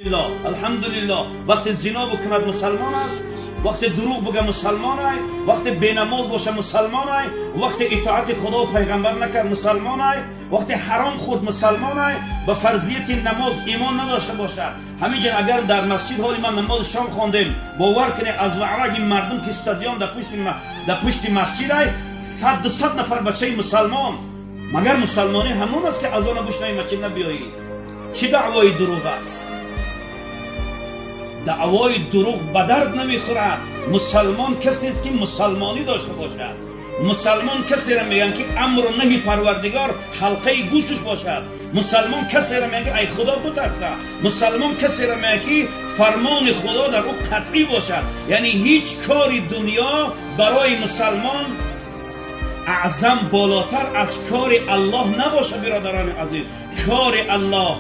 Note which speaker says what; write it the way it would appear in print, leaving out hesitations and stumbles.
Speaker 1: الحمدلله. وقتی زنا بکند مسلمان است، وقتی دروغ بگه مسلمان است، وقتی بینماز باشه مسلمان است، وقتی اطاعت خدا و پیغمبر نکرد مسلمان است، وقتی حرام خود مسلمان است، به فرضیت نماز ایمان نداشته باشد. همینجا اگر در مسجد حالی ما نماز شام خواندیم، باور کنید از وعره مردم که استادیوم در پشت مسجد است، صد نفر بچه مسلمان. مگر مسلمانی همون است که از آن بشنوی مسجد نبیایی؟ چه دعوای دروغ است؟ دعوای دروغ به درد نمیخورد. مسلمان کسی است که مسلمانی داشته باشد. مسلمان کسی را میگن که امر و نهی پروردگار حلقه گوشش باشد. مسلمان کسی را میگن ای خدا بترسه. مسلمان کسی را میگن که فرمان خدا در او قطعی باشد. یعنی هیچ کاری دنیا برای مسلمان اعظم بالاتر از کار الله نباشه. برادران عزیز، کار الله